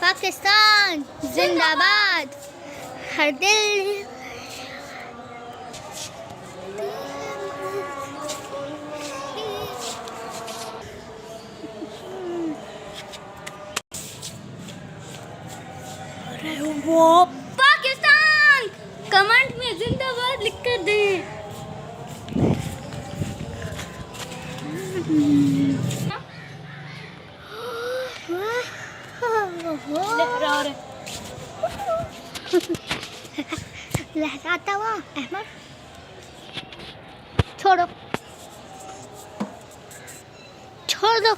पाकिस्तान जिंदाबाद। हर दिल वो पाकिस्तान कमेंट में जिंदाबाद लिख कर दे। लहराता हुआ अहमद छोड़ो छोड़ दो।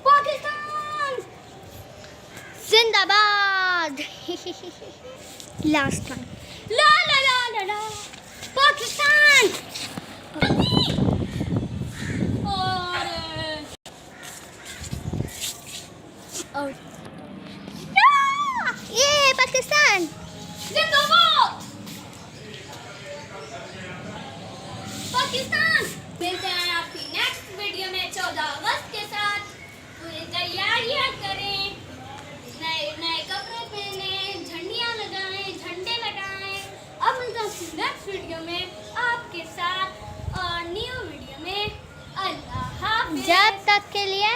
पाकिस्तान जिंदाबाद। लास्ट टाइम ला ला ला ला ला पाकिस्तान। और ये पाकिस्तान जिंदाबाद। पाकिस्तान मिलते हैं आपकी नेक्स्ट वीडियो में 14 अगस्त के साथ। पूरी तैयारियां करें, नए नए कपड़े पहने, झंडियां लगाएं, झंडे लगाएं। अब मिलते हैं आपकी नेक्स्ट वीडियो में आपके साथ और न्यू वीडियो में। अल्लाह हाफिज़। जब तक के लिए